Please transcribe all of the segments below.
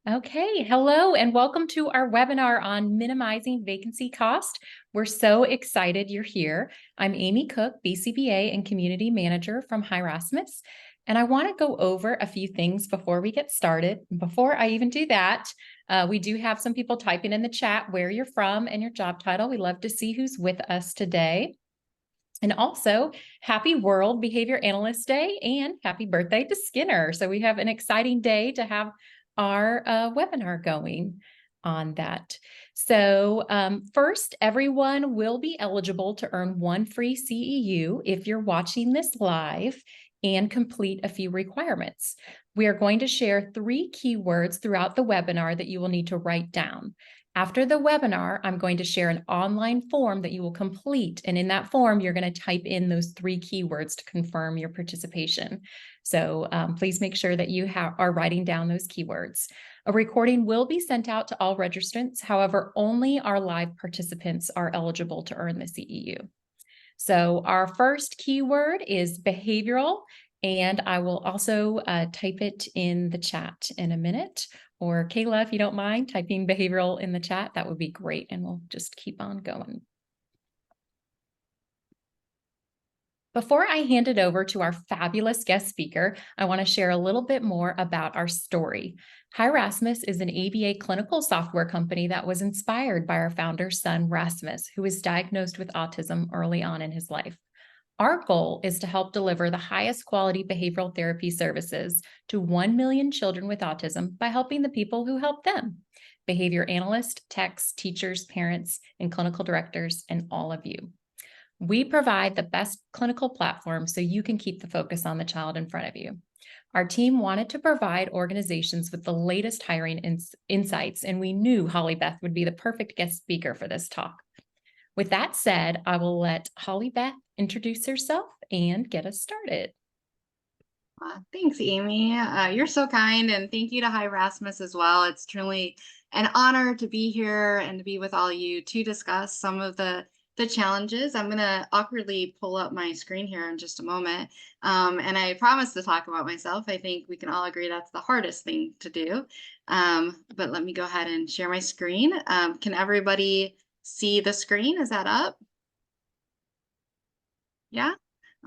Okay, hello and welcome to our webinar on minimizing vacancy cost. We're so excited you're here. I'm Amy Cook, BCBA and Community Manager from Rasmus, and I want to go over a few things before we get started. Before I even do that, we do have some people typing in the chat where you're from and your job title. We love to see who's with us today. And also, happy World Behavior Analyst Day and happy birthday to Skinner. So we have an exciting day to have our webinar going on that. So first, everyone will be eligible to earn one free CEU if you're watching this live and complete a few requirements. We are going to share 3 keywords throughout the webinar that you will need to write down. After the webinar, I'm going to share an online form that you will complete. And in that form, you're going to type in those 3 keywords to confirm your participation. So please make sure that you are writing down those keywords. A recording will be sent out to all registrants. However, only our live participants are eligible to earn the CEU. So our first keyword is behavioral, and I will also type it in the chat in a minute. Or Kayla, if you don't mind typing behavioral in the chat, that would be great. And we'll just keep on going. Before I hand it over to our fabulous guest speaker, I want to share a little bit more about our story. Rasmus is an ABA clinical software company that was inspired by our founder's son, Rasmus, who was diagnosed with autism early on in his life. Our goal is to help deliver the highest quality behavioral therapy services to 1 million children with autism by helping the people who help them: behavior analysts, techs, teachers, parents, and clinical directors, and all of you. We provide the best clinical platform so you can keep the focus on the child in front of you. Our team wanted to provide organizations with the latest hiring insights, and we knew Holly Beth would be the perfect guest speaker for this talk. With that said, I will let Holly Beth introduce herself and get us started. Thanks, Amy. You're so kind, and thank you to Rasmus as well. It's truly an honor to be here and to be with all you to discuss some of the challenges. I'm going to awkwardly pull up my screen here in just a moment, and I promise to talk about myself. I think we can all agree that's the hardest thing to do, but let me go ahead and share my screen. Can everybody see the screen? Is that up? Yeah?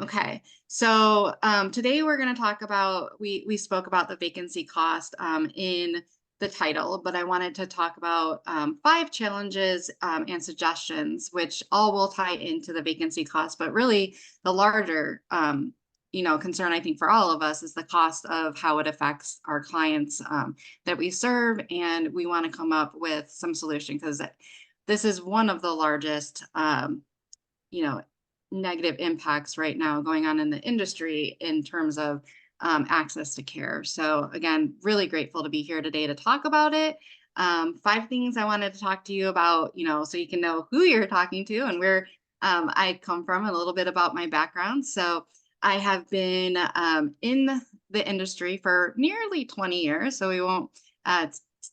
Okay, so today we're going to talk about, we spoke about the vacancy cost in the title, but I wanted to talk about 5 challenges and suggestions, which all will tie into the vacancy cost, but really the larger concern, I think, for all of us is the cost of how it affects our clients that we serve, and we want to come up with some solution because this is one of the largest negative impacts right now going on in the industry in terms of access to care. So again, really grateful to be here today to talk about it. 5 things I wanted to talk to you about, so you can know who you're talking to and where I come from, a little bit about my background. So I have been in the industry for nearly 20 years, so we won't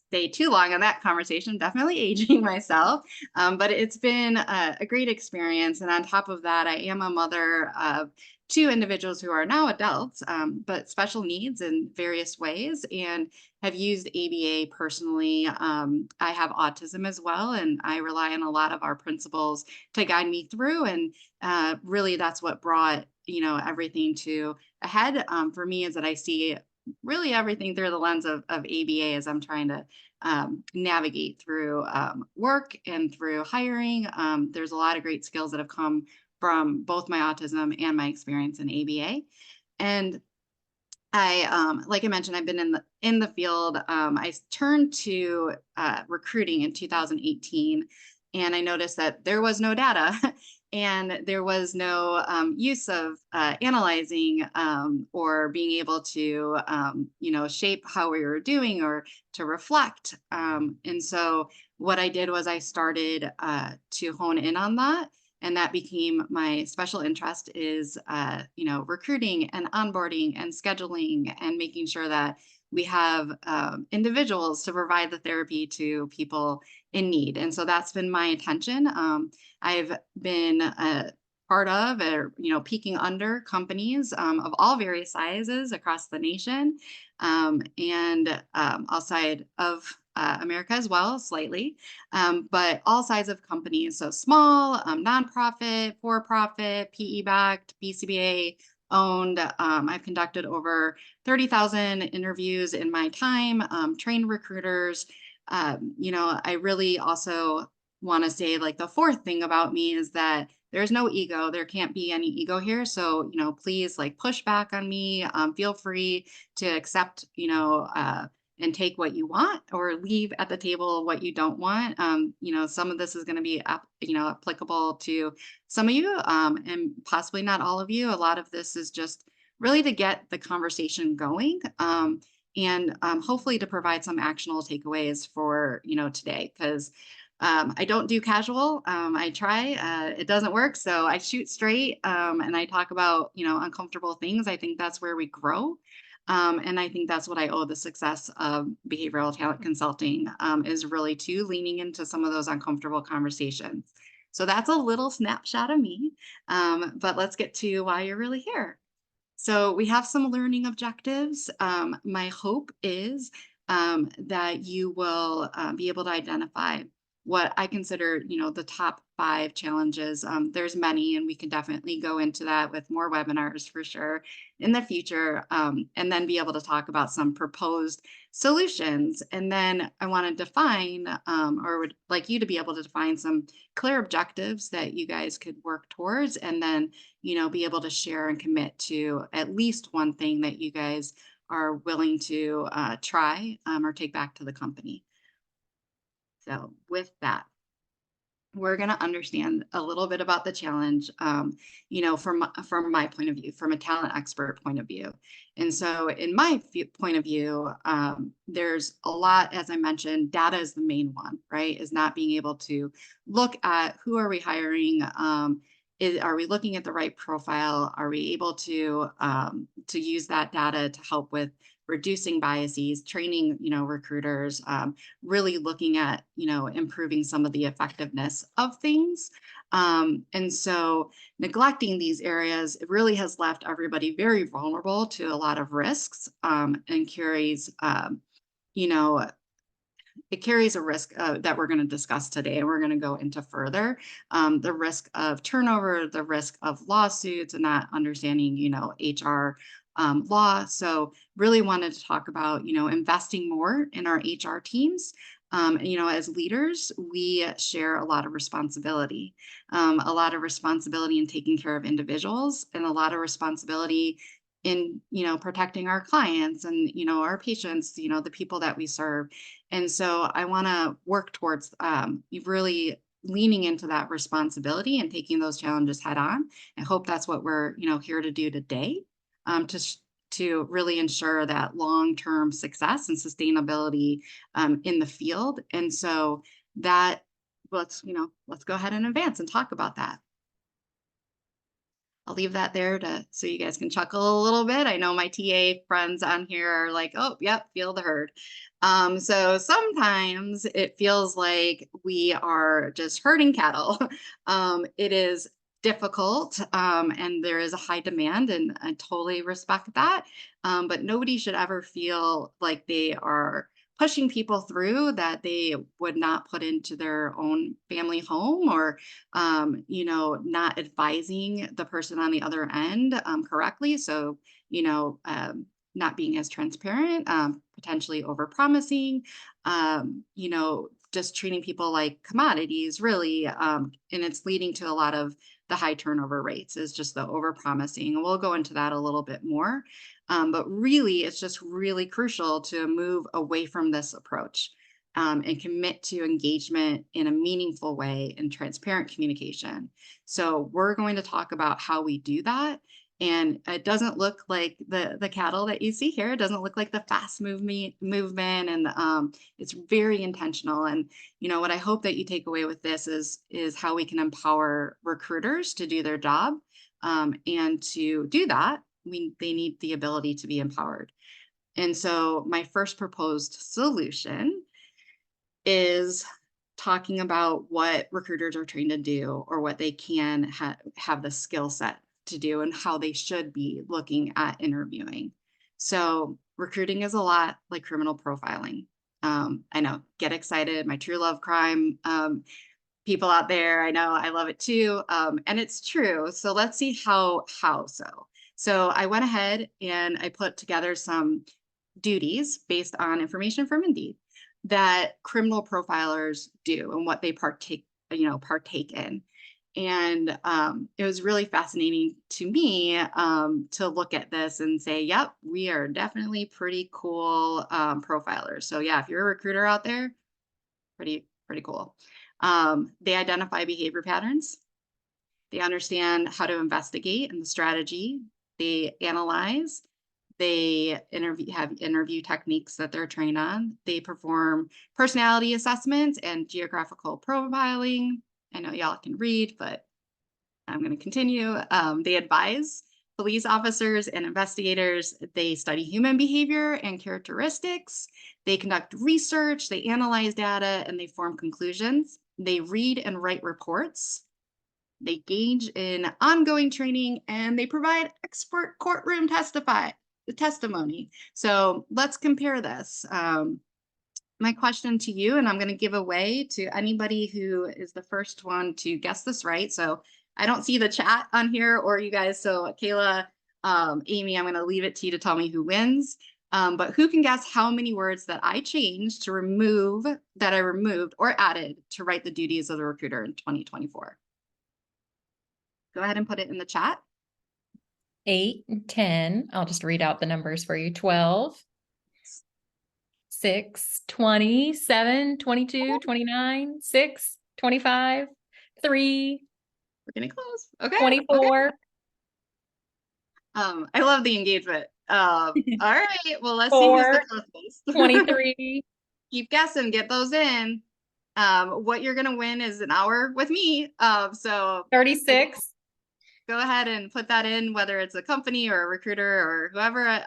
stay too long on that conversation, definitely aging myself, but it's been a great experience. And on top of that, I am a mother of 2 individuals who are now adults, but special needs in various ways, and have used ABA personally. I have autism as well, and I rely on a lot of our principles to guide me through, and really that's what brought everything to a head for me, is that I see really everything through the lens of ABA as I'm trying to navigate through work and through hiring. There's a lot of great skills that have come from both my autism and my experience in ABA. And I, like I mentioned, I've been in the field. I turned to recruiting in 2018, and I noticed that there was no data and there was no use of analyzing or being able to, shape how we were doing or to reflect. And so what I did was I started to hone in on that. And that became my special interest, is, recruiting and onboarding and scheduling and making sure that we have individuals to provide the therapy to people in need. And so that's been my intention. I've been part of, or peeking under companies of all various sizes across the nation, and outside of America as well, slightly, but all sides of companies. So small, nonprofit, for profit, PE backed, BCBA owned. I've conducted over 30,000 interviews in my time, trained recruiters. I really also want to say, like, the fourth thing about me is that there's no ego. There can't be any ego here. So, please, like, push back on me. Feel free to accept, and take what you want, or leave at the table what you don't want. Some of this is going to be, applicable to some of you, and possibly not all of you. A lot of this is just really to get the conversation going. And hopefully to provide some actionable takeaways for today, because I don't do casual. I try. It doesn't work, so I shoot straight, and I talk about uncomfortable things. I think that's where we grow, and I think that's what I owe the success of behavioral talent consulting, is really to leaning into some of those uncomfortable conversations. So that's a little snapshot of me, but let's get to why you're really here. So we have some learning objectives. My hope is that you will be able to identify what I consider, the top 5 challenges. There's many, and we can definitely go into that with more webinars for sure in the future, and then be able to talk about some proposed solutions. And then I want to define, or would like you to be able to define some clear objectives that you guys could work towards, and then be able to share and commit to at least one thing that you guys are willing to try, or take back to the company. So with that, we're going to understand a little bit about the challenge, from my point of view, from a talent expert point of view. And so in my point of view, there's a lot, as I mentioned, data is the main one, right? Is not being able to look at who are we hiring, are we looking at the right profile? Are we able to use that data to help with reducing biases, training, recruiters, really looking at, improving some of the effectiveness of things. And so neglecting these areas, it really has left everybody very vulnerable to a lot of risks, and carries, it carries a risk that we're going to discuss today, and we're going to go into further, the risk of turnover, the risk of lawsuits, and not understanding, HR law. So really wanted to talk about, investing more in our HR teams. As leaders, we share a lot of responsibility, in taking care of individuals, and a lot of responsibility in protecting our clients and our patients, the people that we serve. And so I want to work towards really leaning into that responsibility and taking those challenges head on. I hope that's what we're here to do today, to really ensure that long-term success and sustainability in the field. And so that let's go ahead and advance and talk about that. I'll leave that there so you guys can chuckle a little bit. I know my TA friends on here are like, oh, yep, feel the herd. So sometimes it feels like we are just herding cattle. It is difficult, and there is a high demand, and I totally respect that. But nobody should ever feel like they are pushing people through that they would not put into their own family home, or not advising the person on the other end correctly. So not being as transparent, potentially over promising, just treating people like commodities, really, and it's leading to a lot of the high turnover rates, is just the over promising. And we'll go into that a little bit more. But really, it's just really crucial to move away from this approach, and commit to engagement in a meaningful way and transparent communication. So we're going to talk about how we do that. And it doesn't look like the cattle that you see here. It doesn't look like the fast movement, and it's very intentional. And what I hope that you take away with this is how we can empower recruiters to do their job, and to do that, they need the ability to be empowered. And so my first proposed solution is talking about what recruiters are trained to do or what they can have the skill set to do and how they should be looking at interviewing. So recruiting is a lot like criminal profiling. I know, get excited, my true love crime people out there. I know, I love it too. And it's true. So let's see how so. So I went ahead and I put together some duties based on information from Indeed that criminal profilers do and what they partake in. And it was really fascinating to me to look at this and say, yep, we are definitely pretty cool profilers. So yeah, if you're a recruiter out there, pretty cool. They identify behavior patterns. They understand how to investigate and the strategy. They analyze. They have interview techniques that they're trained on. They perform personality assessments and geographical profiling. I know y'all can read, but I'm going to continue. They advise police officers and investigators. They study human behavior and characteristics. They conduct research. They analyze data and they form conclusions. They read and write reports. They engage in ongoing training and they provide expert courtroom testimony. So let's compare this. My question to you, and I'm going to give away to anybody who is the first one to guess this right. So I don't see the chat on here or you guys. So Kayla, Amy, I'm going to leave it to you to tell me who wins. But who can guess how many words that I changed to remove, that I removed or added to write the duties of the recruiter in 2024? Go ahead and put it in the chat. 8, 10. I'll just read out the numbers for you. 12, 6, 20, 7, 22, 29, 6, 25, 3. We're getting close. Okay. 24. Okay. I love the engagement. All right. Well, let's 4, see who's the closest. 23. Keep guessing. Get those in. What you're gonna win is an hour with me. So 36. Go ahead and put that in, whether it's a company or a recruiter or whoever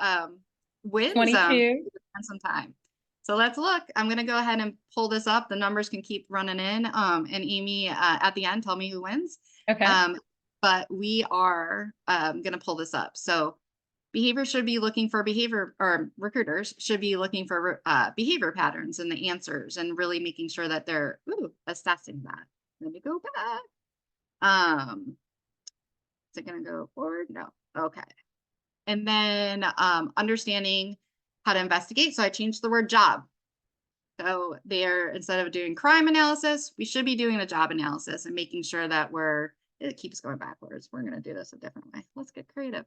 wins. 22. Spend some time. So let's look. I'm going to go ahead and pull this up. The numbers can keep running in. And Amy, at the end, tell me who wins. Okay. But we are going to pull this up. So behavior should be looking for behavior, or recruiters should be looking for behavior patterns in the answers and really making sure that they're assessing that. Let me go back. Is it going to go forward? No. Okay. And then understanding how to investigate. So I changed the word job. So they're, instead of doing crime analysis, we should be doing a job analysis and making sure that it keeps going backwards. We're going to do this a different way. Let's get creative.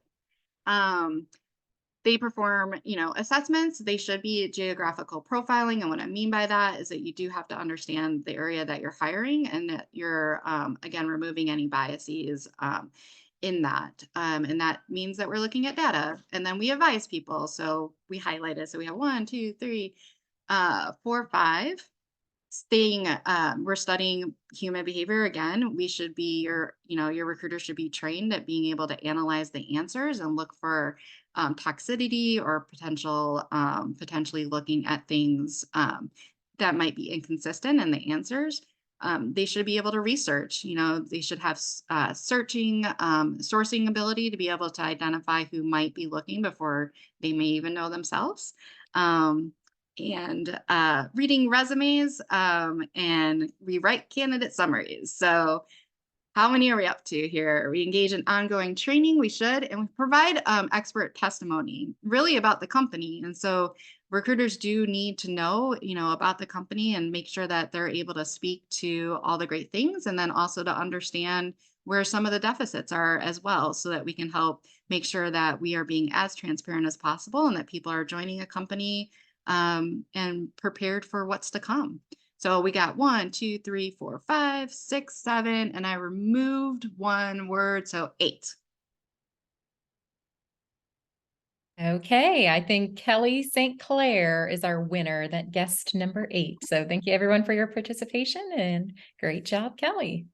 They perform, assessments. They should be geographical profiling. And what I mean by that is that you do have to understand the area that you're hiring and that you're, again, removing any biases in that. And that means that we're looking at data and then we advise people. So we highlight it. So we have 1, 2, 3, 4, 5. We're studying human behavior again. We should be your recruiter should be trained at being able to analyze the answers and look for toxicity or potentially looking at things that might be inconsistent in the answers. They should be able to research, they should have sourcing ability to be able to identify who might be looking before they may even know themselves. And reading resumes and we write candidate summaries. So how many are we up to here? We engage in ongoing training, we should, and we provide expert testimony really about the company. And so recruiters do need to know, about the company and make sure that they're able to speak to all the great things and then also to understand where some of the deficits are as well, so that we can help make sure that we are being as transparent as possible and that people are joining a company and prepared for what's to come. So we got 1, 2, 3, 4, 5, 6, 7, and I removed one word, so 8. Okay, I think Kelly St. Clair is our winner, that guest number 8. So thank you everyone for your participation and great job, Kelly.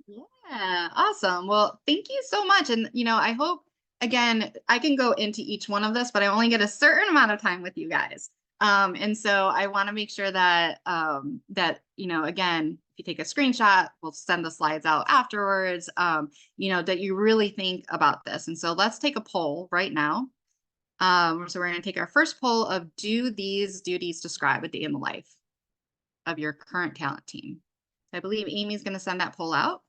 Yeah, awesome. Well, thank you so much. And, I hope, again, I can go into each one of this, but I only get a certain amount of time with you guys. And so I want to make sure that again, if you take a screenshot, we'll send the slides out afterwards. That you really think about this. And so let's take a poll right now. So we're going to take our first poll of, do these duties describe a day in the life of your current talent team? I believe Amy's going to send that poll out.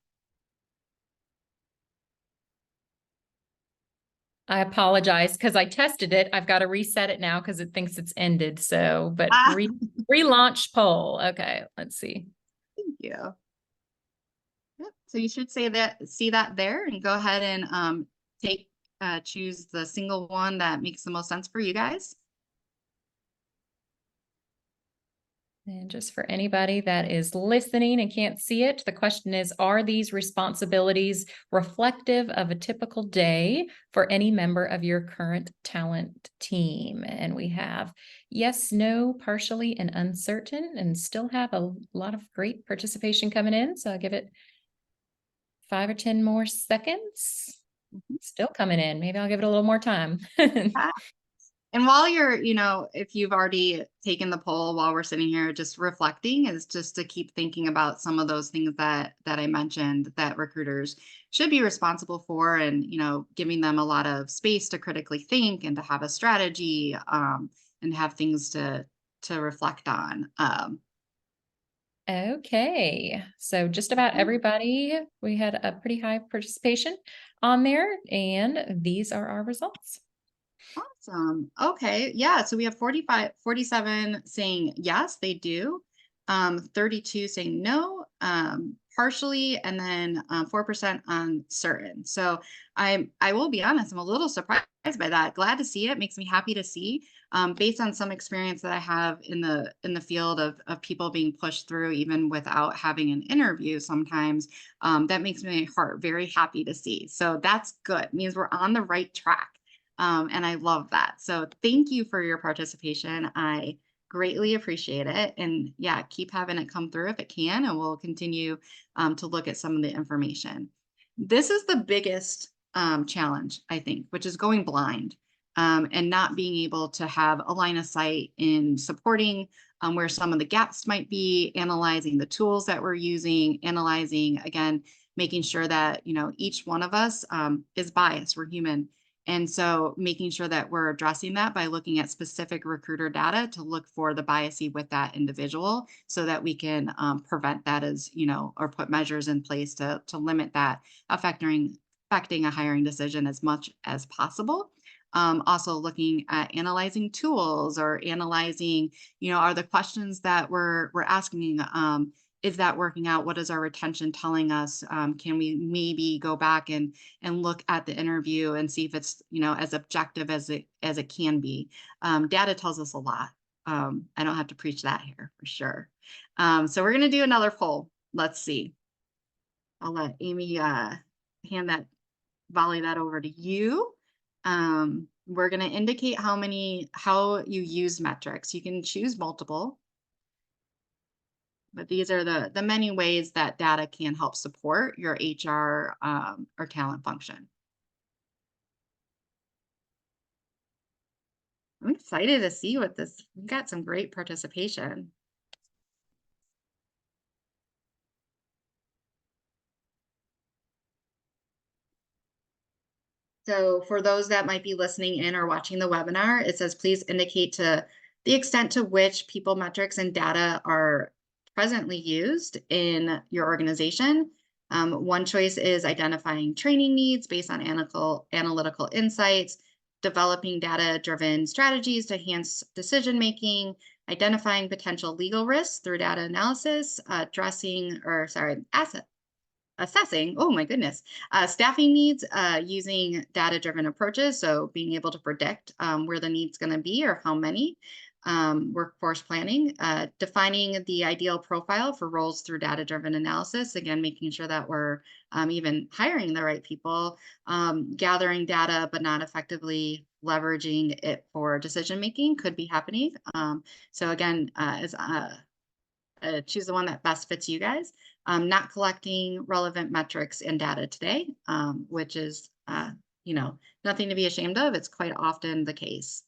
I apologize because I tested it. I've got to reset it now because it thinks it's ended. So, but relaunch poll. Okay, let's see. Thank you. Yep. So you should see that there, and go ahead and choose the single one that makes the most sense for you guys. And just for anybody that is listening and can't see it, the question is, are these responsibilities reflective of a typical day for any member of your current talent team? And we have yes, no, partially, and uncertain, and still have a lot of great participation coming in. So I'll give it 5 or 10 more seconds. Still coming in. Maybe I'll give it a little more time. And while you're, if you've already taken the poll while we're sitting here just reflecting, is just to keep thinking about some of those things that I mentioned that recruiters should be responsible for, and, giving them a lot of space to critically think and to have a strategy, and have things to reflect on. Okay, so just about everybody, we had a pretty high participation on there, and these are our results. Awesome. Okay. Yeah. So we have 47 saying yes, they do. 32 saying no, partially, and then 4% uncertain. So I will be honest, I'm a little surprised by that. Glad to see it. Makes me happy to see. Based on some experience that I have in the field of people being pushed through even without having an interview sometimes, that makes my heart very happy to see. So that's good. It means we're on the right track. And I love that. So thank you for your participation. I greatly appreciate it. And yeah, keep having it come through if it can, and we'll continue to look at some of the information. This is the biggest challenge, I think, which is going blind, and not being able to have a line of sight in supporting where some of the gaps might be, analyzing the tools that we're using, analyzing, again, making sure that, each one of us is biased. We're human. And so making sure that we're addressing that by looking at specific recruiter data to look for the biasy with that individual, so that we can prevent that, as, or put measures in place to limit that affecting a hiring decision as much as possible. Also looking at analyzing tools, or analyzing, are the questions that we're asking, is that working out? What is our retention telling us? Can we maybe go back and look at the interview and see if it's, as objective as it can be? Data tells us a lot. I don't have to preach that here for sure. So we're going to do another poll. Let's see. I'll let Amy volley that over to you. We're going to indicate how you use metrics. You can choose multiple, but these are the many ways that data can help support your HR or talent function. I'm excited to see what this, we've got some great participation. So for those that might be listening in or watching the webinar, it says, please indicate to the extent to which people metrics and data are presently used in your organization. One choice is identifying training needs based on analytical insights, developing data-driven strategies to enhance decision-making, identifying potential legal risks through data analysis, assessing, oh my goodness, staffing needs using data-driven approaches. So being able to predict where the need's going to be or how many. Workforce planning, defining the ideal profile for roles through data-driven analysis. Again, making sure that we're even hiring the right people, gathering data, but not effectively leveraging it for decision-making could be happening. So again, choose the one that best fits you guys. Not collecting relevant metrics and data today, which is, nothing to be ashamed of. It's quite often the case.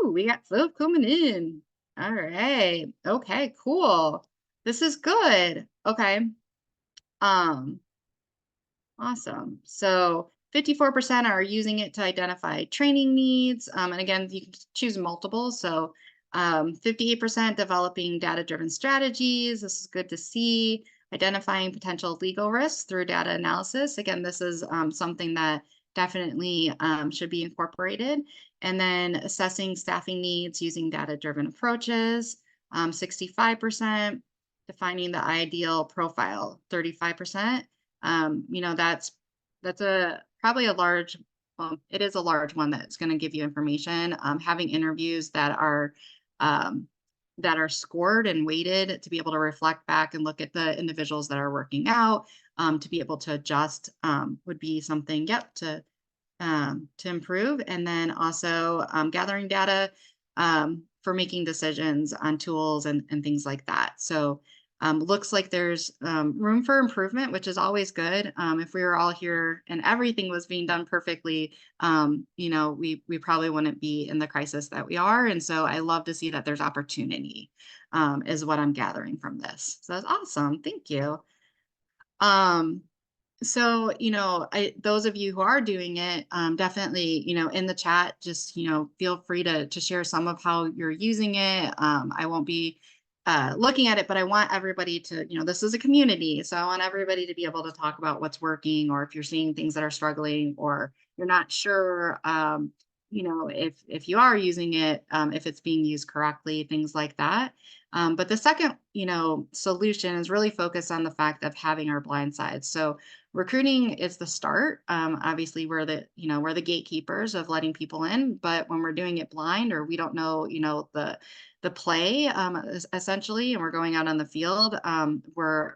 Ooh, we got folks coming in. All right. Okay, cool. This is good. Okay. Um, Awesome. So 54% are using it to identify training needs. And again, you can choose multiple. So 58% developing data-driven strategies. This is good to see. Identifying potential legal risks through data analysis. Again, this is something that definitely should be incorporated. And then assessing staffing needs using data-driven approaches. 65%. Defining the ideal profile, 35%. That's a probably a large, well, it is a large one that's going to give you information. Having interviews um, that are scored and weighted to be able to reflect back and look at the individuals that are working out, to be able to adjust, would be something, yep, to improve. And then also gathering data for making decisions on tools and things like that. So looks like there's room for improvement, which is always good. If we were all here and everything was being done perfectly, we probably wouldn't be in the crisis that we are. And so I love to see that there's opportunity, is what I'm gathering from this. So that's awesome. Thank you. Um, so, those of you who are doing it, definitely, in the chat, just, feel free to share some of how you're using it. I won't be looking at it, but I want everybody to, this is a community. So I want everybody to be able to talk about what's working, or if you're seeing things that are struggling, or you're not sure, if you are using it, if it's being used correctly, things like that. But the second, solution is really focused on the fact of having our blind sides. So recruiting is the start. Obviously, we're the gatekeepers of letting people in. But when we're doing it blind, or we don't know, the play, essentially, and we're going out on the field, we're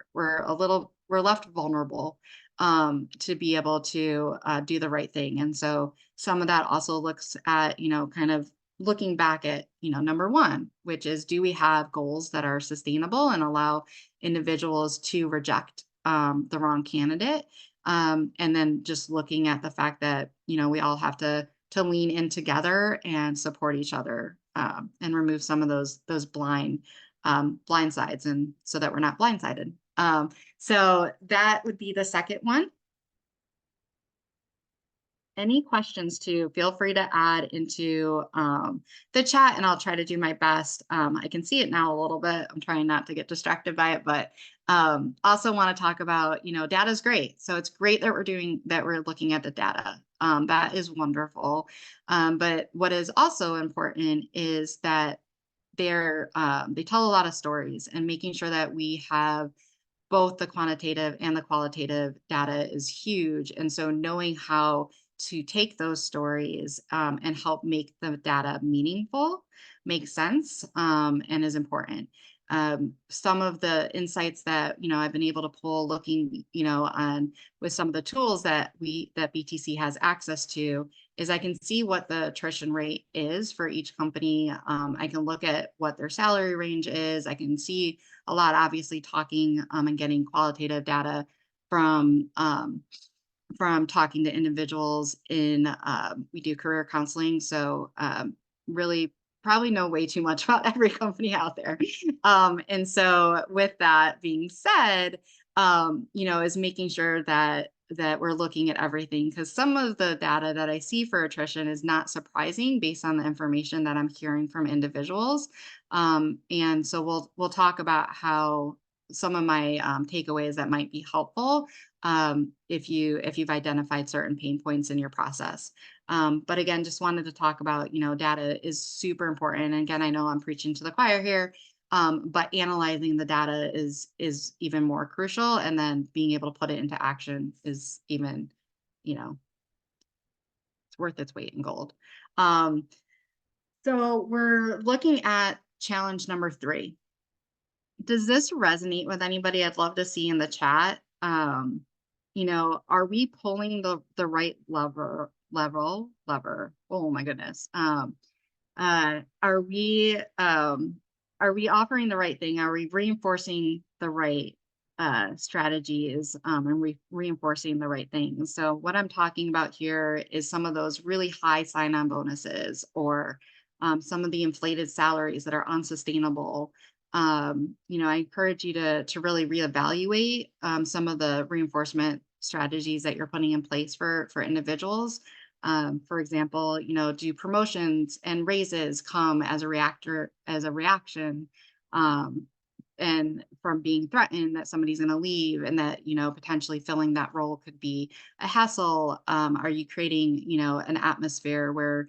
left vulnerable, to be able to do the right thing. And so some of that also looks at, kind of looking back at, number one, which is, do we have goals that are sustainable and allow individuals to reject the wrong candidate? And then just looking at the fact that, we all have to lean in together and support each other, and remove some of those blind sides, and so that we're not blindsided. So that would be the second one. Any questions too, feel free to add into the chat, and I'll try to do my best. I can see it now a little bit. I'm trying not to get distracted by it, but also want to talk about, data is great. So it's great that we're looking at the data. That is wonderful. But what is also important is that they tell a lot of stories, and making sure that we have both the quantitative and the qualitative data is huge. And so knowing how to take those stories, and help make the data meaningful, makes sense, and is important. Some of the insights that I've been able to pull, looking on with some of the tools that BTC has access to, is I can see what the attrition rate is for each company. I can look at what their salary range is. I can see a lot, obviously, talking and getting qualitative data from talking to individuals in, we do career counseling. So really probably know way too much about every company out there. And so with that being said, is making sure that we're looking at everything, because some of the data that I see for attrition is not surprising based on the information that I'm hearing from individuals. And so we'll talk about how some of my takeaways that might be helpful, if you've identified certain pain points in your process. But again, just wanted to talk about, data is super important. And again, I know I'm preaching to the choir here, but analyzing the data is even more crucial. And then being able to put it into action is even, it's worth its weight in gold. So we're looking at challenge number 3. Does this resonate with anybody? I'd love to see in the chat. Are we pulling the right lever? Oh my goodness. Are we offering the right thing? Are we reinforcing the right strategies, and reinforcing the right things? So what I'm talking about here is some of those really high sign-on bonuses, or some of the inflated salaries that are unsustainable. I encourage you to really reevaluate some of the reinforcement strategies that you're putting in place for individuals. For example, do promotions and raises come as a reaction, um, and from being threatened that somebody's going to leave, and that potentially filling that role could be a hassle? Are you creating an atmosphere where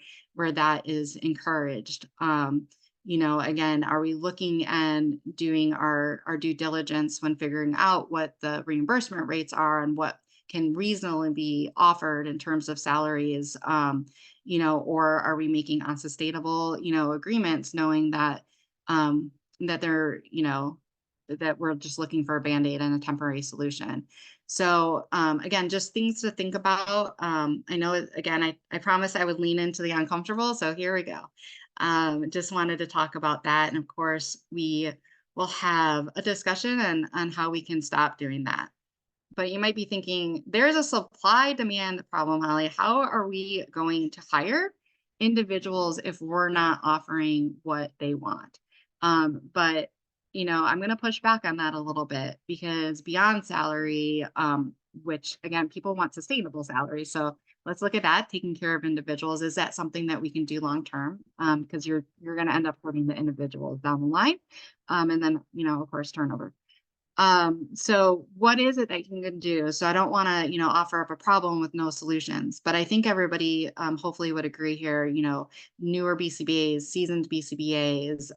that is encouraged? Again, are we looking and doing our due diligence when figuring out what the reimbursement rates are and what can reasonably be offered in terms of salaries? Or are we making unsustainable agreements, knowing that they're that we're just looking for a band-aid and a temporary solution? So again, just things to think about. I know, again, I promised I would lean into the uncomfortable, so here we go. Just wanted to talk about that. And of course, we will have a discussion on how we can stop doing that. But you might be thinking, there's a supply demand problem, Holly. How are we going to hire individuals if we're not offering what they want? But I'm going to push back on that a little bit, because beyond salary, which again, people want sustainable salary. So let's look at that. Taking care of individuals, is that something that we can do long term? Because you're going to end up hurting the individuals down the line, and then of course, turnover. So what is it that you can do? So I don't want to, offer up a problem with no solutions, but I think everybody hopefully would agree here, newer BCBAs, seasoned BCBAs,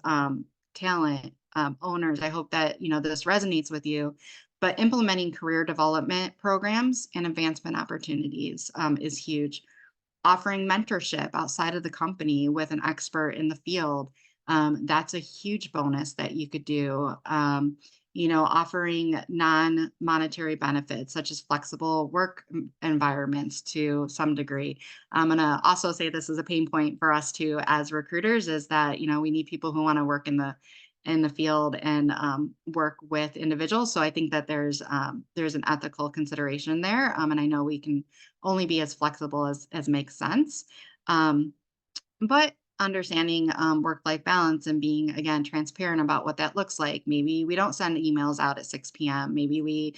talent, owners. I hope that, this resonates with you. But implementing career development programs and advancement opportunities is huge. Offering mentorship outside of the company with an expert in the field, that's a huge bonus that you could do. Offering non-monetary benefits such as flexible work environments to some degree. I'm going to also say this is a pain point for us too as recruiters, is that we need people who want to work in the field and work with individuals. So I think that there's an ethical consideration there, and I know we can only be as flexible as makes sense. But understanding work-life balance and being, again, transparent about what that looks like. Maybe we don't send emails out at 6 p.m. Maybe we,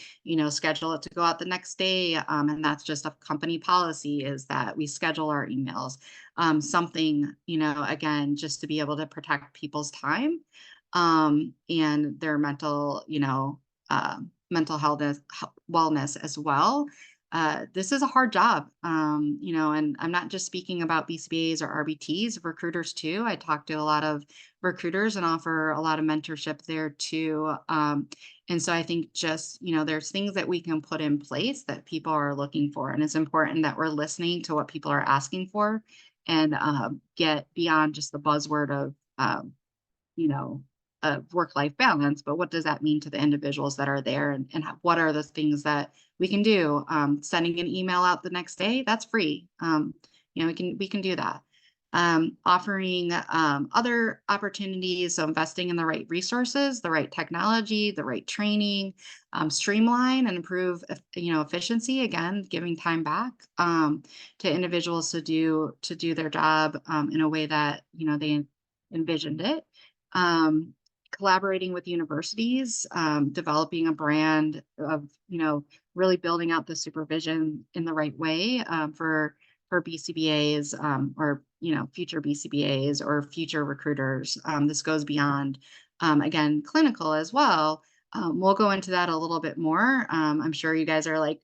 schedule it to go out the next day. And that's just a company policy, is that we schedule our emails. Something, again, just to be able to protect people's time and their mental health, wellness as well. This is a hard job, and I'm not just speaking about BCBAs or RBTs, recruiters too. I talk to a lot of recruiters and offer a lot of mentorship there too. And so I think just, there's things that we can put in place that people are looking for. And it's important that we're listening to what people are asking for, and get beyond just the buzzword of, work-life balance, but what does that mean to the individuals that are there, and what are the things that we can do? Sending an email out the next day, that's free. We can do that. Offering other opportunities, so investing in the right resources, the right technology, the right training, streamline and improve, efficiency. Again, giving time back to individuals to do their job in a way that they envisioned it. Collaborating with universities, developing a brand of, really building out the supervision in the right way for BCBAs, or, future BCBAs or future recruiters. This goes beyond, again, clinical as well. We'll go into that a little bit more. I'm sure you guys are like,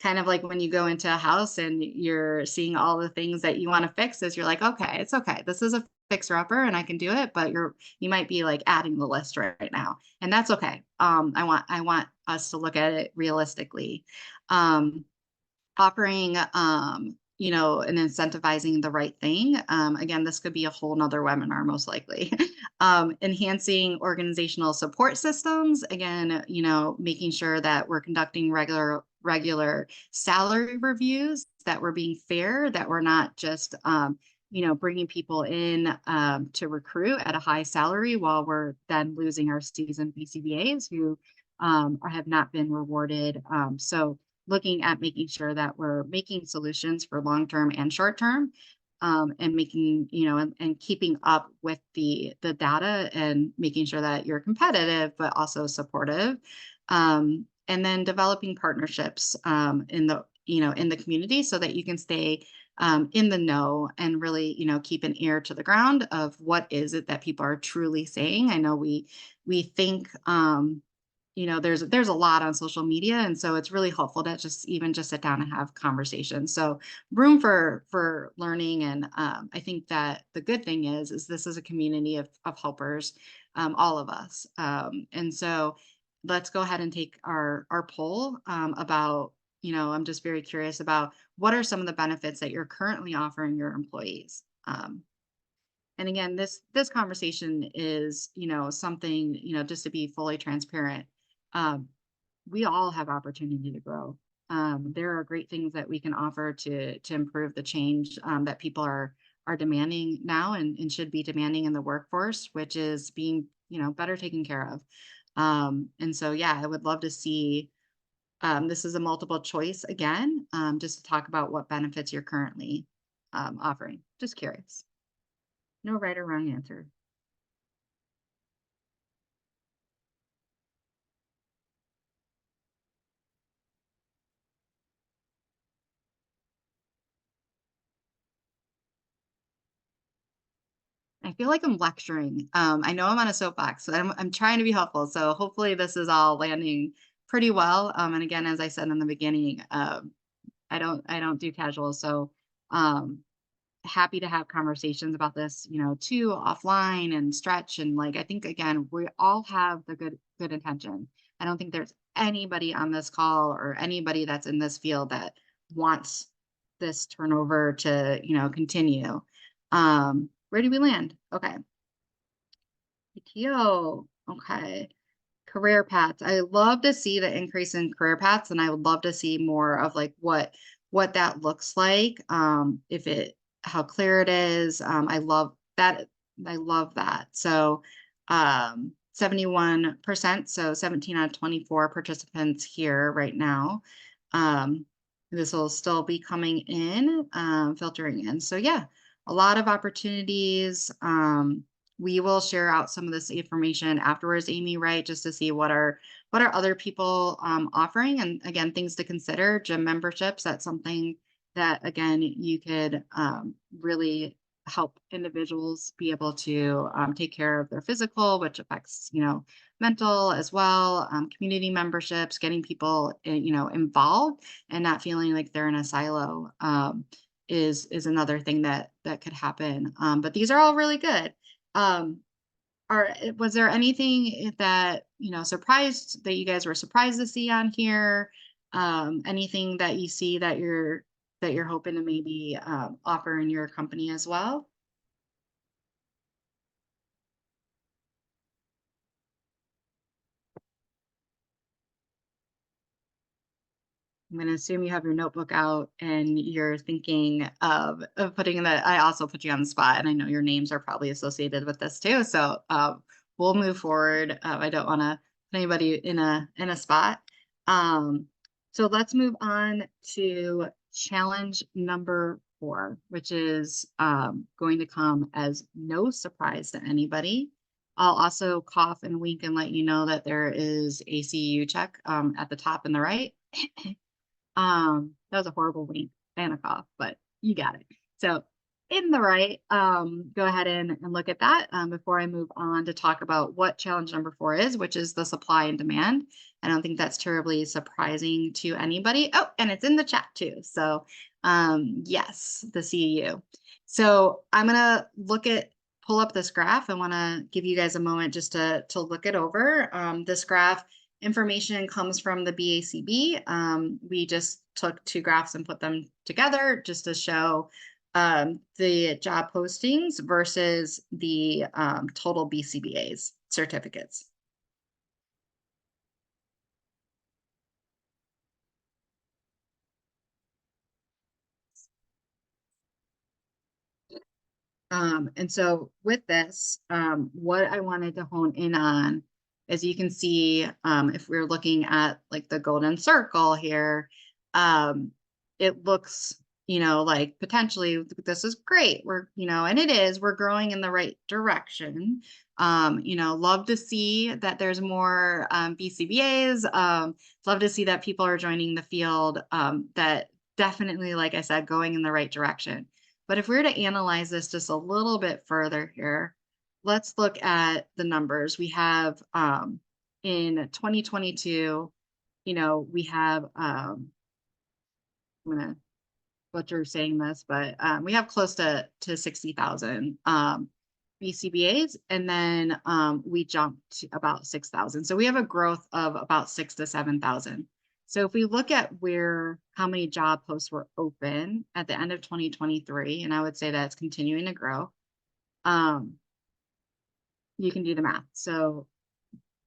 kind of like when you go into a house and you're seeing all the things that you want to fix, is you're like, okay, it's okay. This is a fixer upper and I can do it, but you might be like adding the list right now. And that's okay. I want us to look at it realistically. Offering, and incentivizing the right thing. Again, this could be a whole nother webinar, most likely. Enhancing organizational support systems. Again, making sure that we're conducting regular salary reviews, that we're being fair, that we're not just, bringing people in to recruit at a high salary while we're then losing our seasoned BCBAs who have not been rewarded. So looking at making sure that we're making solutions for long-term and short-term. and making, and keeping up with the data and making sure that you're competitive, but also supportive. And then developing partnerships in the, in the community so that you can stay in the know and really, keep an ear to the ground of what is it that people are truly saying. I know we think, there's a lot on social media, and so it's really helpful to just sit down and have conversations. So room for learning, and I think that the good thing is this is a community of helpers, all of us, and so let's go ahead and take our poll about, I'm just very curious about what are some of the benefits that you're currently offering your employees. And again, this conversation is, something, just to be fully transparent. Um, we all have opportunity to grow. There are great things that we can offer to improve the change that people are demanding now, and should be demanding in the workforce, which is being, better taken care of. And so, yeah, I would love to see. This is a multiple choice again, just to talk about what benefits you're currently offering. Just curious. No right or wrong answer. I feel like I'm lecturing. I know I'm on a soapbox, so I'm trying to be helpful. So hopefully this is all landing pretty well. And again, as I said in the beginning, I don't do casual. So um, happy to have conversations about this, too, offline and stretch. And like, I think again, we all have the good intention. I don't think there's anybody on this call or anybody that's in this field that wants this turnover to, continue. Where do we land? Okay. PTO. Okay. Career paths. I love to see the increase in career paths, and I would love to see more of like what that looks like. If it how clear it is. I love that. I love that. So 71%, so 17 out of 24 participants here right now. This will still be coming in, filtering in. So yeah, a lot of opportunities. We will share out some of this information afterwards, Amy, right? Just to see what are other people offering, and again, things to consider. Gym memberships, that's something that again you could really help individuals be able to take care of their physical, which affects mental as well. Community memberships, getting people involved and not feeling like they're in a silo, is another thing that could happen. But these are all really good. Um, was there anything that, surprised that you guys were surprised to see on here? Anything that you see that you're hoping to maybe offer in your company as well? I'm going to assume you have your notebook out and you're thinking of putting that. I also put you on the spot, and I know your names are probably associated with this too. So we'll move forward. I don't want to put anybody in a spot. Um, so let's move on to challenge number 4, which is going to come as no surprise to anybody. I'll also cough and wink and let you know that there is a CEU check at the top and the right. That was a horrible wink and a cough, but you got it. So in the right, go ahead and look at that before I move on to talk about what challenge number 4 is, which is the supply and demand. I don't think that's terribly surprising to anybody. Oh, and it's in the chat too. So yes, the CEU. So I'm gonna pull up this graph. I want to give you guys a moment just to look it over. This graph information comes from the BACB. We just took 2 graphs and put them together just to show the job postings versus the total BCBAs certificates. And so with this, what I wanted to hone in on, as you can see, if we're looking at like the golden circle here, it looks, like potentially this is great. And it is, we're growing in the right direction. Love to see that there's more BCBAs. Love to see that people are joining the field. That definitely, like I said, going in the right direction. But if we were to analyze this just a little bit further here, let's look at the numbers. We have in 2022, we have, I'm gonna butcher saying this, but we have close to 60,000 BCBAs, and then we jumped to about 6,000. So we have a growth of about 6,000 to 7,000. So if we look at how many job posts were open at the end of 2023, and I would say that's continuing to grow, you can do the math. So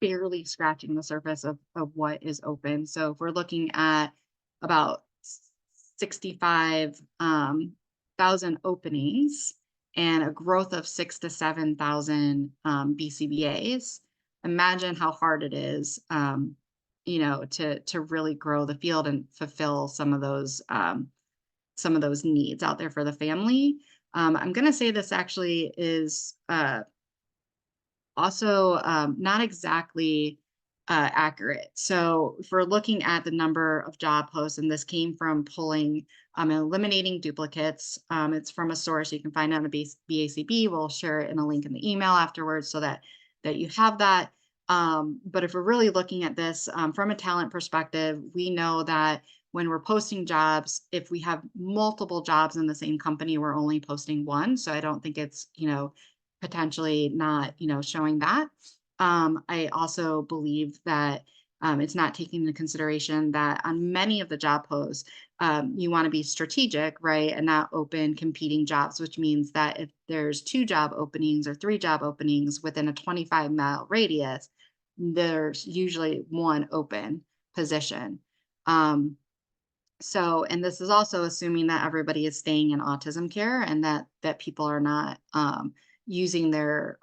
barely scratching the surface of what is open. So if we're looking at about 65,000 openings and a growth of 6,000 to 7,000 BCBAs, imagine how hard it is, to really grow the field and fulfill some of those needs out there for the family. I'm going to say this actually is also not exactly accurate. So if we're looking at the number of job posts, and this came from pulling and eliminating duplicates, it's from a source you can find on a BACB. We'll share it in a link in the email afterwards so that you have that. But if we're really looking at this from a talent perspective, we know that when we're posting jobs, if we have multiple jobs in the same company, we're only posting one. So I don't think it's, potentially not, showing that. I also believe that it's not taking into consideration that on many of the job posts, you want to be strategic, right? And not open competing jobs, which means that if there's 2 job openings or 3 job openings within a 25-mile radius, there's usually one open position. And this is also assuming that everybody is staying in autism care and that people are not using their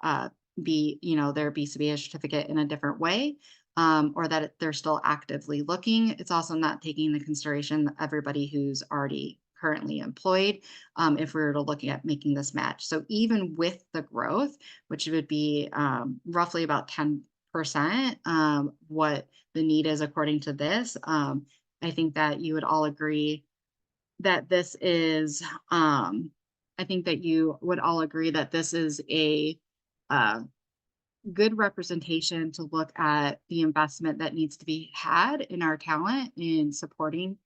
their BCBA certificate in a different way, or that they're still actively looking. It's also not taking into consideration everybody who's already currently employed, if we were to look at making this match. So even with the growth, which would be roughly about 10%, what the need is according to this, I think that you would all agree that this is, I think that you would all agree that this is a good representation to look at the investment that needs to be had in our talent in supporting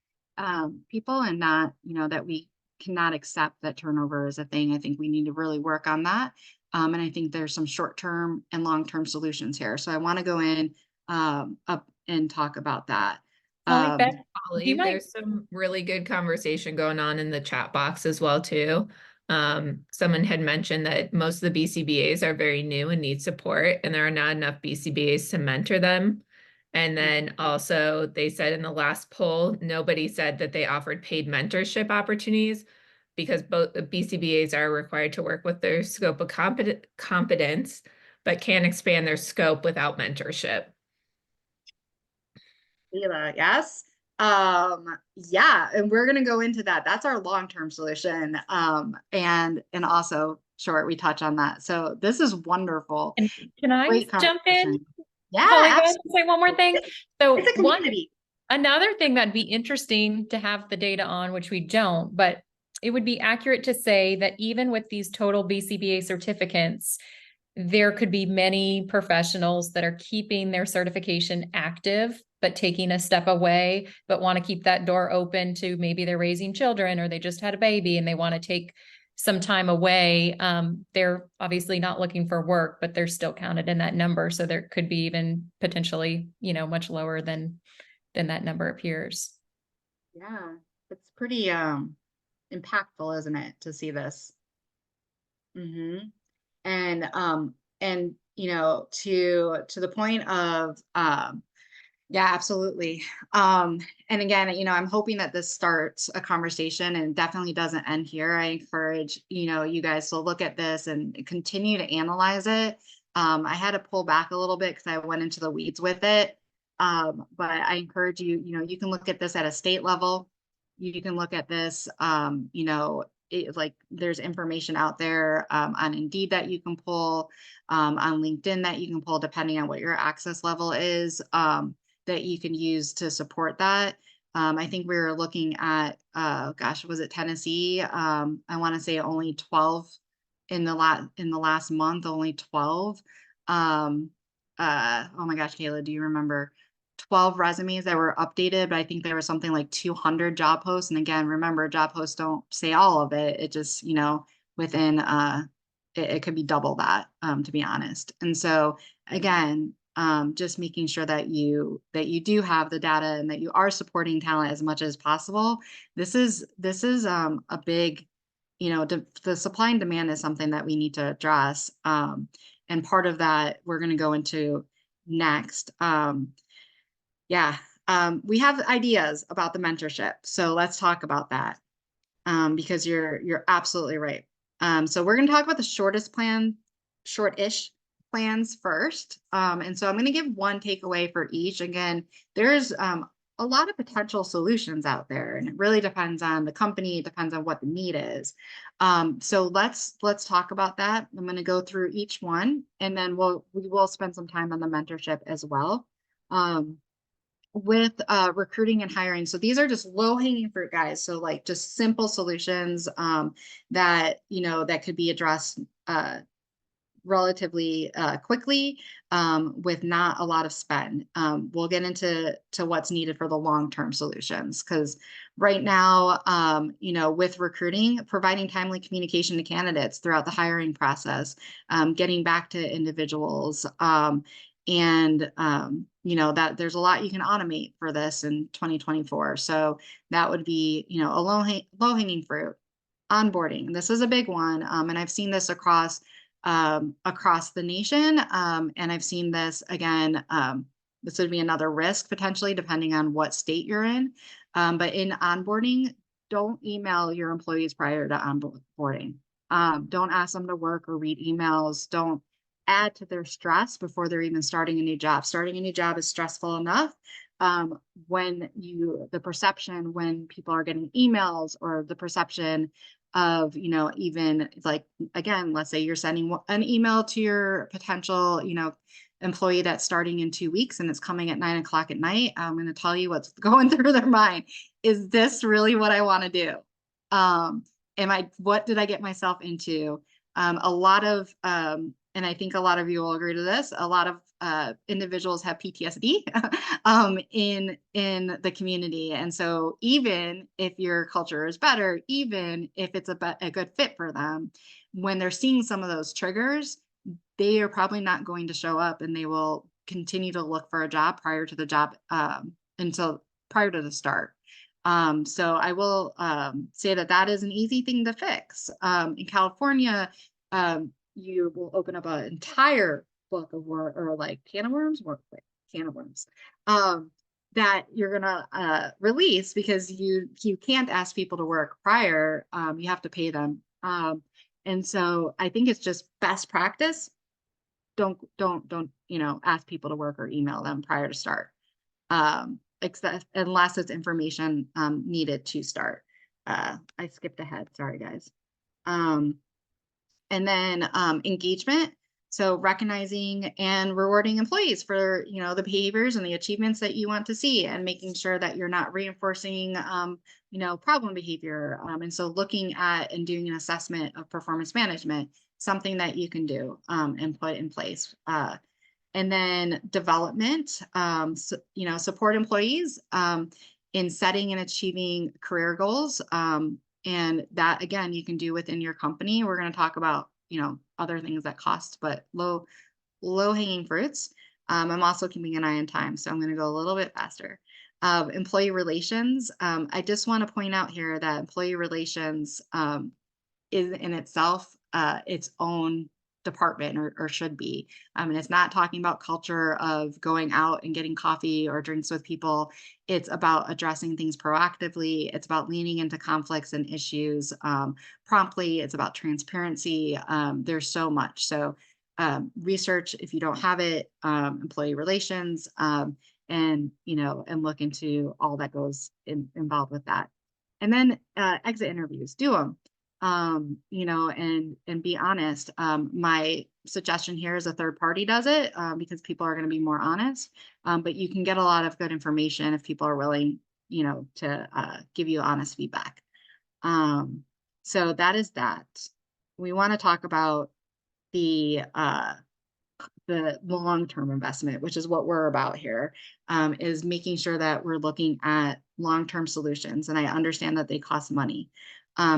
people, and not, that we cannot accept that turnover is a thing. I think we need to really work on that. And I think there's some short-term and long-term solutions here. So I want to go in up and talk about that. Holly, Beth, do you Holly, mind? there's some really good conversation going on in the chat box as well too. Someone had mentioned that most of the BCBAs are very new and need support, and there are not enough BCBAs to mentor them. And then also they said in the last poll, nobody said that they offered paid mentorship opportunities, because both the BCBAs are required to work with their scope of competence, but can expand their scope without mentorship. Yes. Yeah, and we're gonna go into that. That's our long-term solution. And also short, we touch on that. So this is wonderful. And can I Great jump in? conversation. Yeah, Holly, can I absolutely. say one more thing? So It's a community. another thing that'd be interesting to have the data on, which we don't, but it would be accurate to say that even with these total BCBA certificates, there could be many professionals that are keeping their certification active, but taking a step away, but want to keep that door open to maybe they're raising children or they just had a baby and they want to take some time away. They're obviously not looking for work, but they're still counted in that number. So there could be even potentially, much lower than that number appears. Yeah, it's pretty impactful, isn't it, to see this? Mm-hmm. And to the point of yeah, absolutely. And again, I'm hoping that this starts a conversation and definitely doesn't end here. I encourage, you guys to look at this and continue to analyze it. I had to pull back a little bit because I went into the weeds with it. But I encourage you, you can look at this at a state level. you can look at this, you know, like there's information out there on Indeed that you can pull, on LinkedIn that you can pull, depending on what your access level is, that you can use to support that. I think we were looking at, gosh, was it Tennessee? I want to say only 12 in the last month, only 12. Oh my gosh, Kayla, do you remember? 12 resumes that were updated, but I think there was something like 200 job posts. And again, remember, job posts don't say all of it. It just, you know, within it could be double that, to be honest. And so again, just making sure that you do have the data and that you are supporting talent as much as possible. This is a big, you know, the supply and demand is something that we need to address. And part of that we're going to go into next. Yeah, we have ideas about the mentorship. So let's talk about that, because you're absolutely right. So we're going to talk about the short-ish plans first. And so I'm going to give one takeaway for each. Again, there's a lot of potential solutions out there, and it really depends on the company. It depends on what the need is. So let's talk about that. I'm going to go through each one, and then we will spend some time on the mentorship as well. With recruiting and hiring. So these are just low hanging fruit, guys. So like just simple solutions that, you know, that could be addressed relatively quickly with not a lot of spend. We'll get into what's needed for the long-term solutions, because right now, you know, with recruiting, providing timely communication to candidates throughout the hiring process, getting back to individuals, and you know, that there's a lot you can automate for this in 2024. So that would be, you know, a low hanging fruit. Onboarding, this is a big one, and I've seen this across the nation, and I've seen this again. This would be another risk potentially, depending on what state you're in. But in onboarding, don't email your employees prior to onboarding. Don't ask them to work or read emails. Don't add to their stress before they're even starting a new job. Starting a new job is stressful enough. When the perception when people are getting emails, or the perception of, you know, even like, again, let's say you're sending an email to your potential, you know, employee that's starting in 2 weeks, and it's coming at 9 o'clock at night. I'm going to tell you what's going through their mind. Is this really what I want to do? What did I get myself into? A lot of, and I think a lot of you will agree to this, a lot of individuals have PTSD in the community. And so even if your culture is better, even if it's a good fit for them, when they're seeing some of those triggers, they are probably not going to show up, and they will continue to look for a job prior to the job, until prior to the start. So I will say that is an easy thing to fix. In California, you will open up an entire book of work, or like can of worms, that you're gonna release, because you can't ask people to work prior. You have to pay them. And so I think it's just best practice. Don't you know, ask people to work or email them prior to start, except unless it's information needed to start. I skipped ahead, sorry guys. And then engagement. So recognizing and rewarding employees for, you know, the behaviors and the achievements that you want to see, and making sure that you're not reinforcing, you know, problem behavior. And so looking at and doing an assessment of performance management, something that you can do and put in place. And then development, so, you know, support employees in setting and achieving career goals. And that, again, you can do within your company. We're going to talk about, you know, other things that cost, but low hanging fruits. I'm also keeping an eye on time, so I'm going to go a little bit faster. Employee relations. I just want to point out here that employee relations is in itself its own department, or should be. And it's not talking about culture of going out and getting coffee or drinks with people. It's about addressing things proactively. It's about leaning into conflicts and issues promptly. It's about transparency. There's so much. So research, if you don't have it, employee relations, and, you know, and look into all that goes involved with that. And then exit interviews, do them. You know, and be honest. My suggestion here is a third party does it because people are going to be more honest. But you can get a lot of good information if people are willing, you know, to give you honest feedback. So that is that. We want to talk about the long-term investment, which is what we're about here, is making sure that we're looking at long-term solutions. And I understand that they cost money.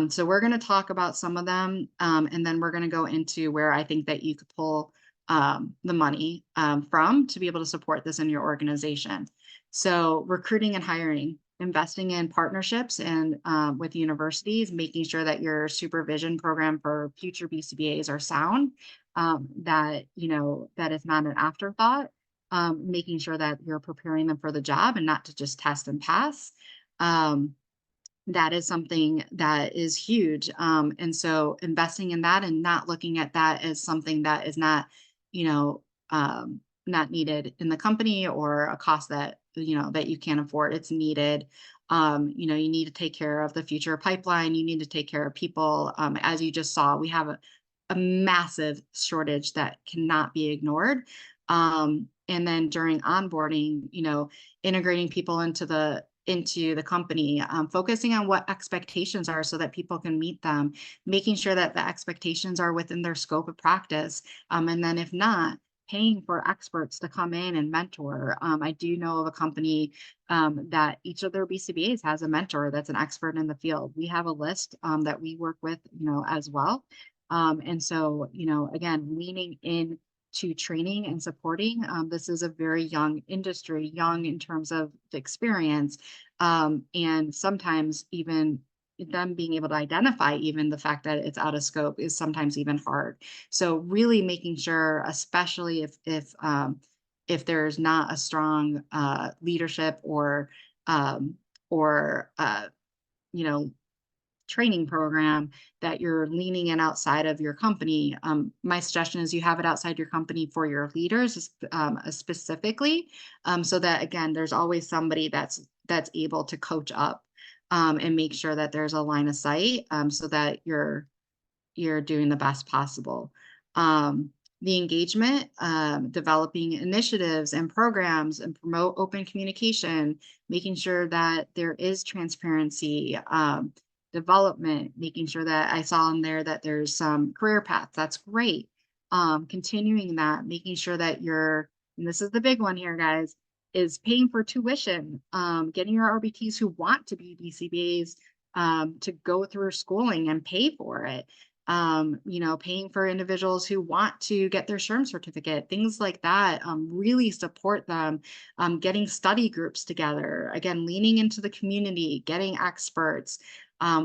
So we're going to talk about some of them, and then we're going to go into where I think that you could pull the money from to be able to support this in your organization. So recruiting and hiring, investing in partnerships and with universities, making sure that your supervision program for future BCBAs are sound, that, you know, that is not an afterthought, making sure that you're preparing them for the job and not to just test and pass. That is something that is huge. And so investing in that and not looking at that as something that is not, you know, not needed in the company or a cost that, you know, that you can't afford. It's needed. You know, you need to take care of the future pipeline. You need to take care of people. As you just saw, we have a massive shortage that cannot be ignored. And then during onboarding, you know, integrating people into the company, focusing on what expectations are so that people can meet them, making sure that the expectations are within their scope of practice. And then if not, paying for experts to come in and mentor. I do know of a company that each of their BCBAs has a mentor that's an expert in the field. We have a list that we work with, you know, as well. And so, you know, again, leaning in to training and supporting. This is a very young industry, young in terms of the experience, and sometimes even them being able to identify even the fact that it's out of scope is sometimes even hard. So really making sure, especially if there's not a strong leadership or you know, training program, that you're leaning in outside of your company. My suggestion is you have it outside your company for your leaders specifically, so that again, there's always somebody that's able to coach up and make sure that there's a line of sight, so that you're doing the best possible. The engagement, developing initiatives and programs and promote open communication, making sure that there is transparency, development, making sure that I saw in there that there's some career paths. That's great. Continuing that, making sure that you're, and this is the big one here, guys, is paying for tuition, getting your RBTs who want to be BCBAs to go through schooling and pay for it. You know, paying for individuals who want to get their SHRM certificate, things like that, really support them, getting study groups together, again, leaning into the community, getting experts,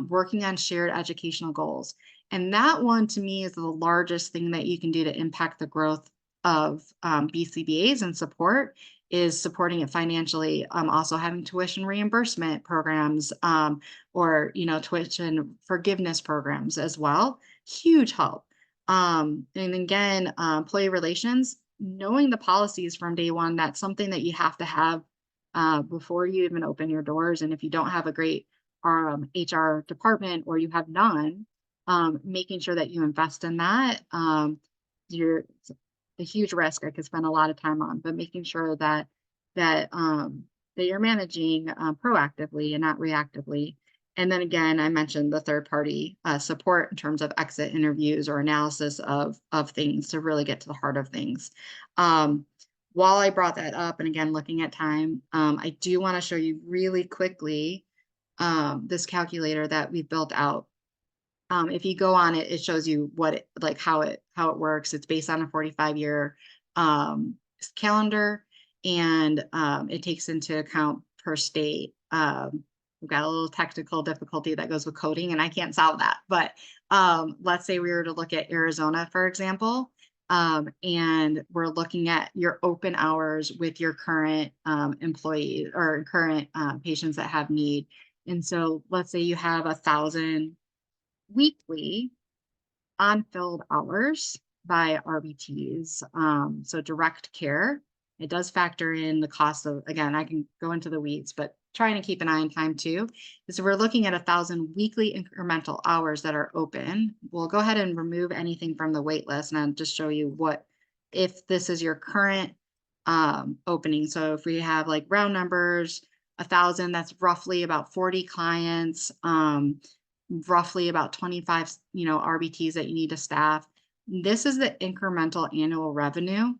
working on shared educational goals. And that one to me is the largest thing that you can do to impact the growth of BCBAs and support, is supporting it financially. Also having tuition reimbursement programs, or, you know, tuition forgiveness programs as well. Huge help. And again, employee relations, knowing the policies from day one, that's something that you have to have before you even open your doors. And if you don't have a great HR department or you have none, making sure that you invest in that, you're a huge risk I could spend a lot of time on, but making sure that that you're managing proactively and not reactively. And then again, I mentioned the third party support in terms of exit interviews or analysis of things to really get to the heart of things. While I brought that up, and again, looking at time, I do want to show you really quickly this calculator that we built out. If you go on it, it shows you what it, like how it works. It's based on a 45-year calendar, and it takes into account per state. We've got a little technical difficulty that goes with coding, and I can't solve that. But let's say we were to look at Arizona, for example, and we're looking at your open hours with your current employees or current patients that have need. And so let's say you have 1,000 weekly unfilled hours by RBTs. So direct care, it does factor in the cost of, again, I can go into the weeds, but trying to keep an eye on time too, is we're looking at 1,000 weekly incremental hours that are open. We'll go ahead and remove anything from the wait list, and I'll just show you what, if this is your current opening. So if we have like round numbers, 1,000, that's roughly about 40 clients, roughly about 25, RBTs that you need to staff. This is the incremental annual revenue.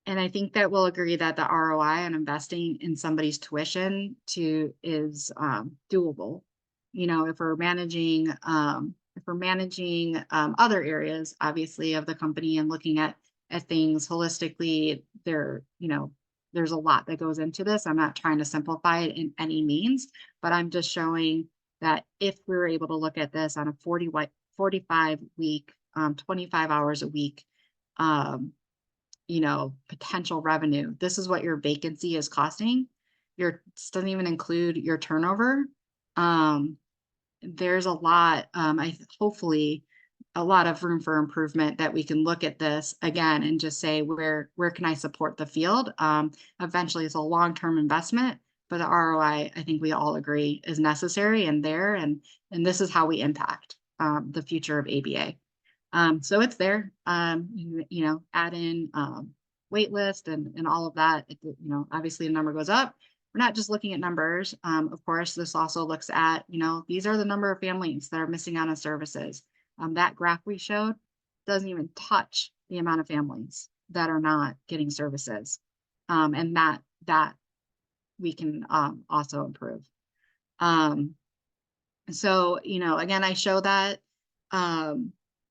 And I think that we'll agree that the ROI on investing in somebody's tuition is doable. If we're managing other areas, obviously, of the company and looking at things holistically, there's a lot that goes into this. I'm not trying to simplify it in any means, but I'm just showing that if we were able to look at this on a 45 week, 25 hours a week, potential revenue, this is what your vacancy is costing. This doesn't even include your turnover. There's a lot, hopefully a lot of room for improvement that we can look at this again and just say, where can I support the field? Eventually it's a long-term investment, but the ROI, I think we all agree, is necessary and there, and this is how we impact the future of ABA. So it's there, add in wait list and all of that. Obviously the number goes up. We're not just looking at numbers. Of course, this also looks at, these are the number of families that are missing out on services. That graph we showed doesn't even touch the amount of families that are not getting services. And that we can also improve. So, again, I show that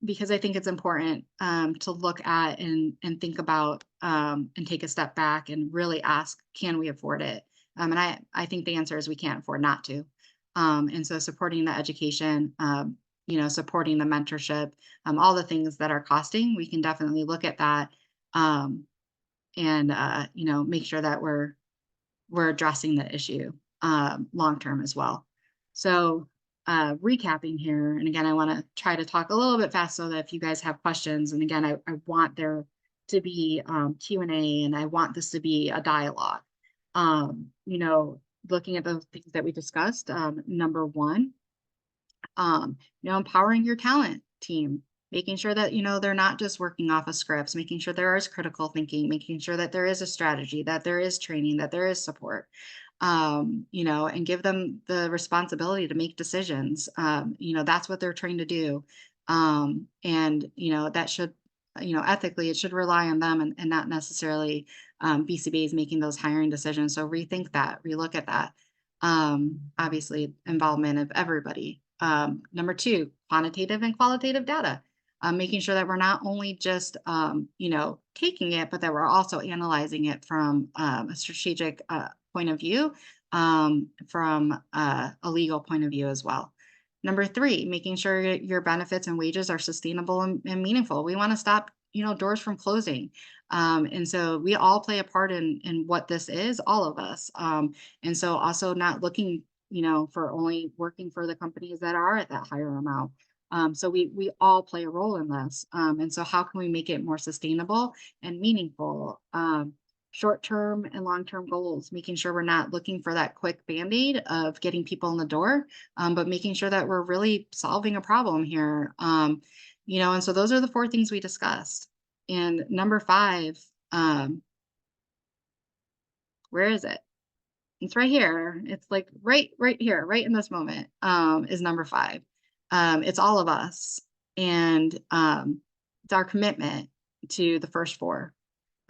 because I think it's important to look at and think about and take a step back and really ask, can we afford it? And I think the answer is we can't afford not to. And so supporting the education, supporting the mentorship, all the things that are costing, we can definitely look at that and, make sure that we're addressing the issue long-term as well. So recapping here, and again, I want to try to talk a little bit fast so that if you guys have questions, and again, I want there to be Q&A, and I want this to be a dialogue. Looking at the things that we discussed, number one, empowering your talent team, making sure that, they're not just working off of scripts, making sure there is critical thinking, making sure that there is a strategy, that there is training, that there is support, and give them the responsibility to make decisions. That's what they're trained to do. And, that should, ethically, it should rely on them and not necessarily BCBAs making those hiring decisions. So rethink that, relook at that. Obviously, involvement of everybody. Number two, quantitative and qualitative data. Making sure that we're not only just, taking it, but that we're also analyzing it from a strategic point of view, from a legal point of view as well. Number three, making sure your benefits and wages are sustainable and meaningful. We want to stop, doors from closing. And so we all play a part in what this is, all of us. And so also not looking, for only working for the companies that are at that higher amount. So we all play a role in this. And so how can we make it more sustainable and meaningful? Short-term and long-term goals, making sure we're not looking for that quick band-aid of getting people in the door, but making sure that we're really solving a problem here. And so those are the four things we discussed. And number five, where is it? It's right here. It's like right here, right in this moment, is number five. It's all of us. And it's our commitment to the first four.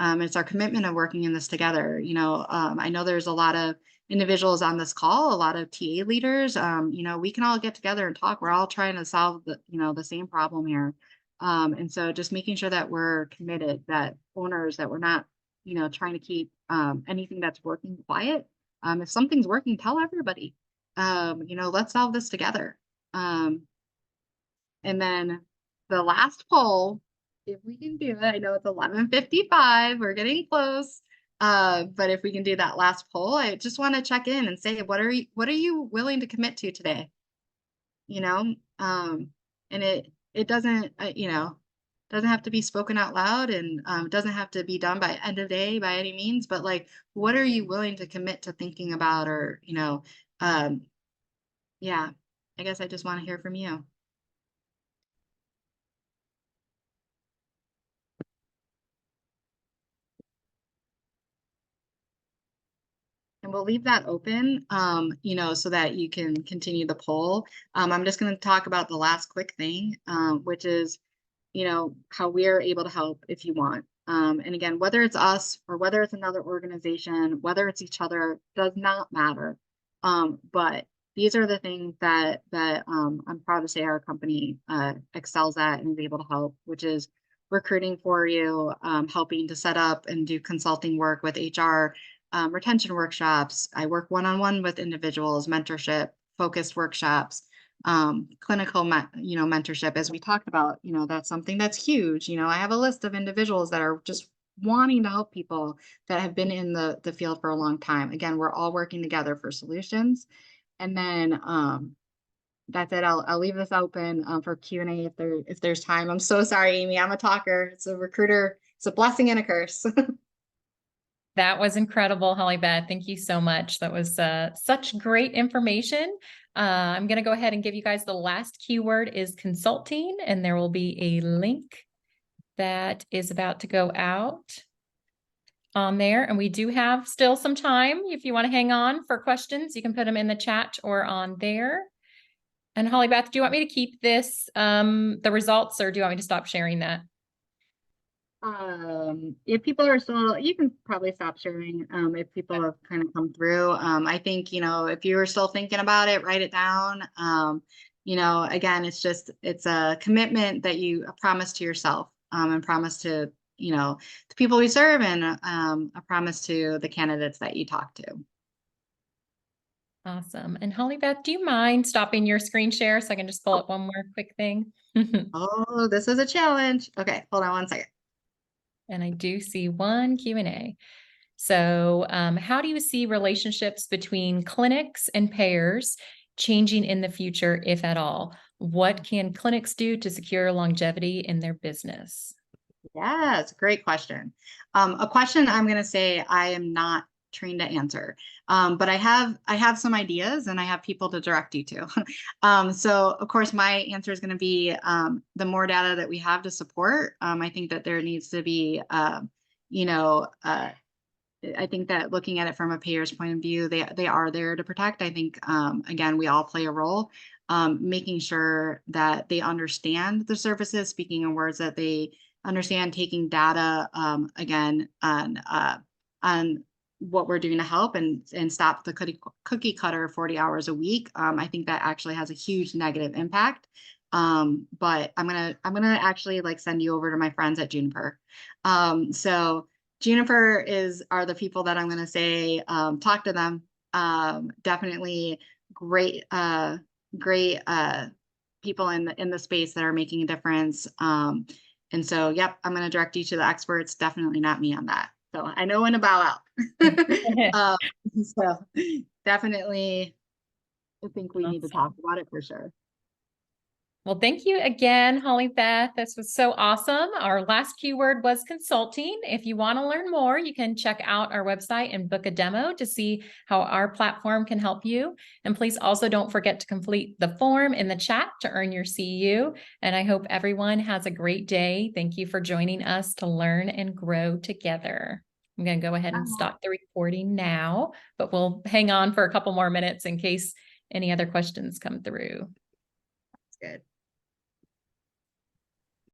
It's our commitment of working in this together. I know there's a lot of individuals on this call, a lot of TA leaders. We can all get together and talk. We're all trying to solve the same problem here. And so just making sure that we're committed, that owners, that we're not, trying to keep anything that's working quiet. If something's working, tell everybody. Let's solve this together. And then the last poll, if we can do it, I know it's 11:55, we're getting close. But if we can do that last poll, I just want to check in and say, what are you willing to commit to today? And it doesn't, doesn't have to be spoken out loud, and doesn't have to be done by end of day by any means, but like, what are you willing to commit to thinking about? Or, yeah, I guess I just want to hear from you. And we'll leave that open, so that you can continue the poll. I'm just going to talk about the last quick thing, which is, how we are able to help if you want. And again, whether it's us or whether it's another organization, whether it's each other, does not matter. But these are the things that I'm proud to say our company excels at and is able to help, which is recruiting for you, helping to set up and do consulting work with HR, retention workshops. I work one-on-one with individuals, mentorship, focused workshops, clinical, mentorship. As we talked about, that's something that's huge. I have a list of individuals that are just wanting to help people that have been in the field for a long time. Again, we're all working together for solutions. And then, that's it. I'll leave this open for Q&A if there's time. I'm so sorry, Amy. I'm a talker. It's a recruiter. It's a blessing and a curse. That was incredible, Holly Beth. Thank you so much. That was such great information. I'm going to go ahead and give you guys the last keyword is consulting, and there will be a link that is about to go out on there. And we do have still some time. If you want to hang on for questions, you can put them in the chat or on there. And Holly Beth, do you want me to keep this, the results, or do you want me to stop sharing that? If people are still, you can probably stop sharing, if people have kind of come through. I think, if you were still thinking about it, write it down. Again, it's a commitment that you promise to yourself, and promise to, the people we serve, and a promise to the candidates that you talk to. Awesome. And Holly Beth, do you mind stopping your screen share so I can just pull up one more quick thing? Oh, this is a challenge. Okay, hold on one second. And I do see one Q&A. So how do you see relationships between clinics and payers changing in the future, if at all? What can clinics do to secure longevity in their business? Yeah, it's a great question. A question I'm going to say I am not trained to answer, but I have some ideas, and I have people to direct you to. So of course my answer is going to be, the more data that we have to support. I think that there needs to be, I think that looking at it from a payer's point of view, they are there to protect. I think, again, we all play a role, making sure that they understand the services, speaking in words that they understand, taking data, again, on what we're doing to help and stop the cookie cutter 40 hours a week. I think that actually has a huge negative impact. But I'm gonna actually send you over to my friends at Juniper. So Juniper are the people that I'm going to say, talk to them. Definitely great people in the space that are making a difference. And so, yep, I'm going to direct you to the experts. Definitely not me on that. So I know when to bow out. So definitely, I think we need to talk about it for sure. Well, thank you again, Holly Beth. This was so awesome. Our last keyword was consulting. If you want to learn more, you can check out our website and book a demo to see how our platform can help you. And please also don't forget to complete the form in the chat to earn your CEU. And I hope everyone has a great day. Thank you for joining us to learn and grow together. I'm going to go ahead and stop the recording now, but we'll hang on for a couple more minutes in case any other questions come through. That's good.